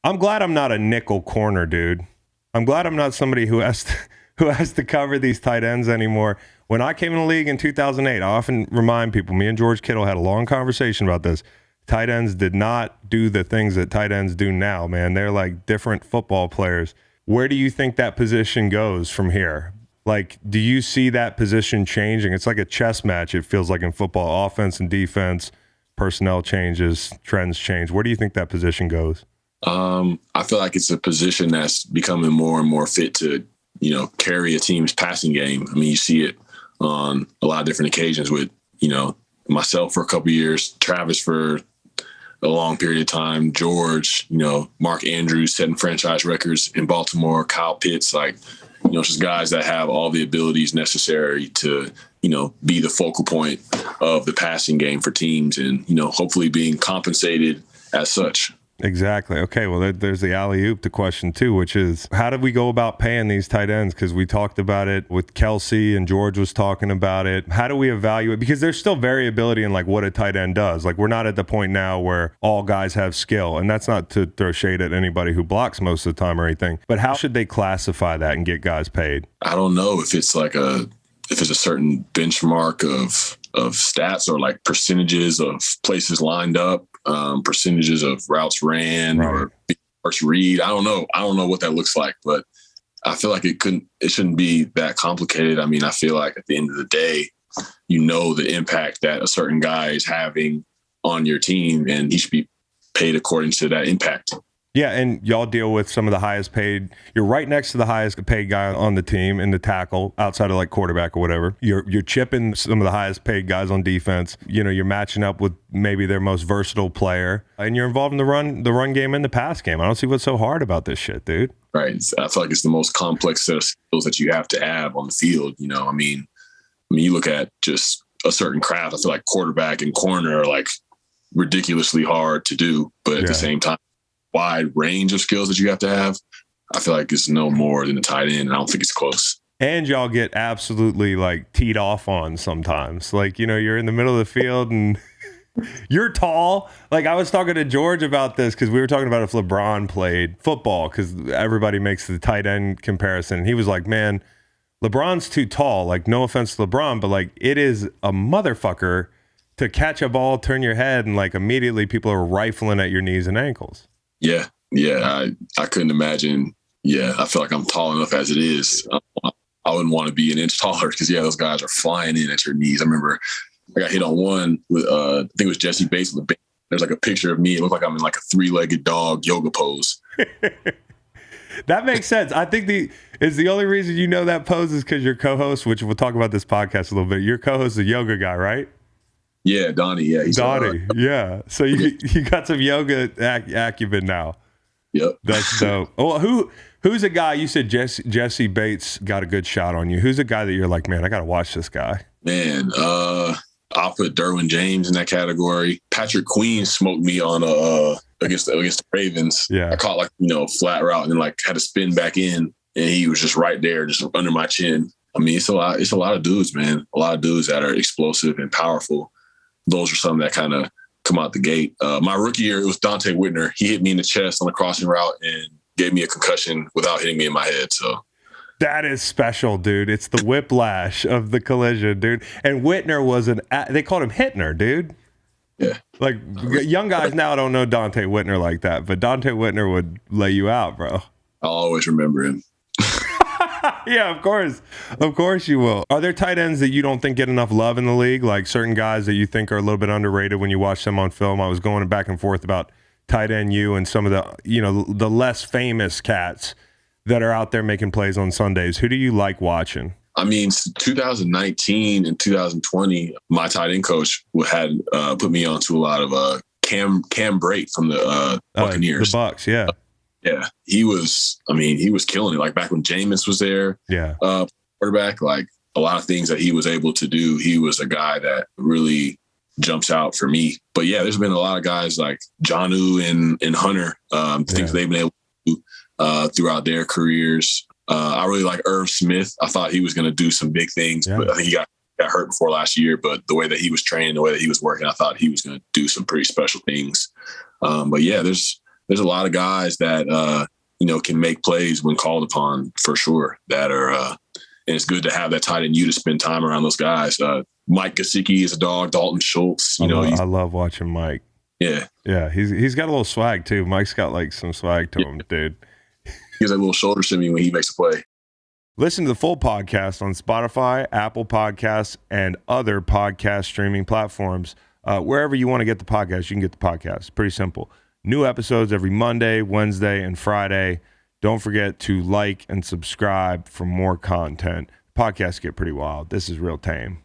I'm glad I'm not a nickel corner, dude. I'm glad I'm not somebody who has to cover these tight ends anymore. When I came in the league in 2008, I often remind people, me and George Kittle had a long conversation about this. Tight ends did not do the things that tight ends do now, man. They're like different football players. Where do you think that position goes from here? Like, do you see that position changing? It's like a chess match, it feels like, in football. Offense and defense, personnel changes, trends change. Where do you think that position goes? I feel like it's a position that's becoming more and more fit to, carry a team's passing game. I mean, you see it on a lot of different occasions with, myself for a couple of years, Travis for a long period of time, George, Mark Andrews setting franchise records in Baltimore, Kyle Pitts, just guys that have all the abilities necessary to, be the focal point of the passing game for teams and, hopefully being compensated as such. Exactly. Okay, well, there's the alley-oop to question two, which is, how did we go about paying these tight ends? Because we talked about it with Kelce and George was talking about it. How do we evaluate? Because there's still variability in like what a tight end does. Like, we're not at the point now where all guys have skill, and that's not to throw shade at anybody who blocks most of the time or anything. But how should they classify that and get guys paid? I don't know if it's a certain benchmark of stats or like percentages of places lined up, percentages of routes ran, right, or first read. I don't know what that looks like, but I feel like it shouldn't be that complicated. I mean, I feel like at the end of the day, the impact that a certain guy is having on your team, and he should be paid according to that impact. Yeah, and y'all deal with some of the highest paid. You're right next to the highest paid guy on the team in the tackle, outside of like quarterback or whatever. You're chipping some of the highest paid guys on defense. You're matching up with maybe their most versatile player, and you're involved in the run game and the pass game. I don't see what's so hard about this shit, dude. Right. I feel like it's the most complex set of skills that you have to have on the field. I mean, you look at just a certain craft. I feel like quarterback and corner are like ridiculously hard to do, but at the same time, wide range of skills that you have to have, I feel like it's no more than a tight end, and I don't think it's close. And y'all get absolutely like teed off on sometimes. Like, you're in the middle of the field and you're tall. Like, I was talking to George about this because we were talking about if LeBron played football, because everybody makes the tight end comparison. And he was like, man, LeBron's too tall. Like, no offense to LeBron, but like, it is a motherfucker to catch a ball, turn your head, and like immediately people are rifling at your knees and ankles. Yeah. I couldn't imagine. Yeah, I feel like I'm tall enough as it is. I wouldn't want to be an inch taller because, those guys are flying in at your knees. I remember I got hit on one with, I think it was Jesse Bates with the bench. There's like a picture of me. It looked like I'm in like a three-legged dog yoga pose. That makes sense. I think the only reason you know that pose is because your co-host, which we'll talk about this podcast a little bit, your co-host is a yoga guy, right? Yeah, Donnie. Yeah, Donnie. Yeah. So you got some yoga acumen now. Yep. That's dope. Well, who's a guy you said Jesse Bates got a good shot on you? Who's a guy that you're like, man, I got to watch this guy? Man, I'll put Derwin James in that category. Patrick Queen smoked me on against the Ravens. Yeah. I caught flat route and then like had to spin back in, and he was just right there, just under my chin. I mean, it's a lot of dudes, man. A lot of dudes that are explosive and powerful. Those are some that kind of come out the gate. My rookie year, it was Dante Whitner. He hit me in the chest on a crossing route and gave me a concussion without hitting me in my head. So that is special, dude. It's the whiplash of the collision, dude. And Whitner was they called him Hittner, dude. Yeah. Like, young guys now don't know Dante Whitner like that, but Dante Whitner would lay you out, bro. I'll always remember him. Yeah, of course you will. Are there tight ends that you don't think get enough love in the league? Like certain guys that you think are a little bit underrated when you watch them on film? I was going back and forth about tight end you and some of the, the less famous cats that are out there making plays on Sundays. Who do you like watching? I mean, 2019 and 2020, my tight end coach had put me onto a lot of Cam Brate from the Buccaneers. The Bucs, yeah. Yeah, he was killing it. Like back when Jameis was there, quarterback, like a lot of things that he was able to do. He was a guy that really jumps out for me. But yeah, there's been a lot of guys like Jonnu and Hunter, things they've been able to do throughout their careers. I really like Irv Smith. I thought he was going to do some big things, but I think he got hurt before last year. But the way that he was training, the way that he was working, I thought he was going to do some pretty special things. But yeah, there's there's a lot of guys that can make plays when called upon for sure. That are and it's good to have that tight end you to spend time around those guys. Mike Gesicki is a dog. Dalton Schultz. I love watching Mike. Yeah, he's got a little swag too. Mike's got like some swag to him, dude. He has that little shoulder shimmy when he makes a play. Listen to the full podcast on Spotify, Apple Podcasts, and other podcast streaming platforms. Wherever you want to get the podcast, you can get the podcast. Pretty simple. New episodes every Monday, Wednesday, and Friday. Don't forget to like and subscribe for more content. Podcasts get pretty wild. This is real tame.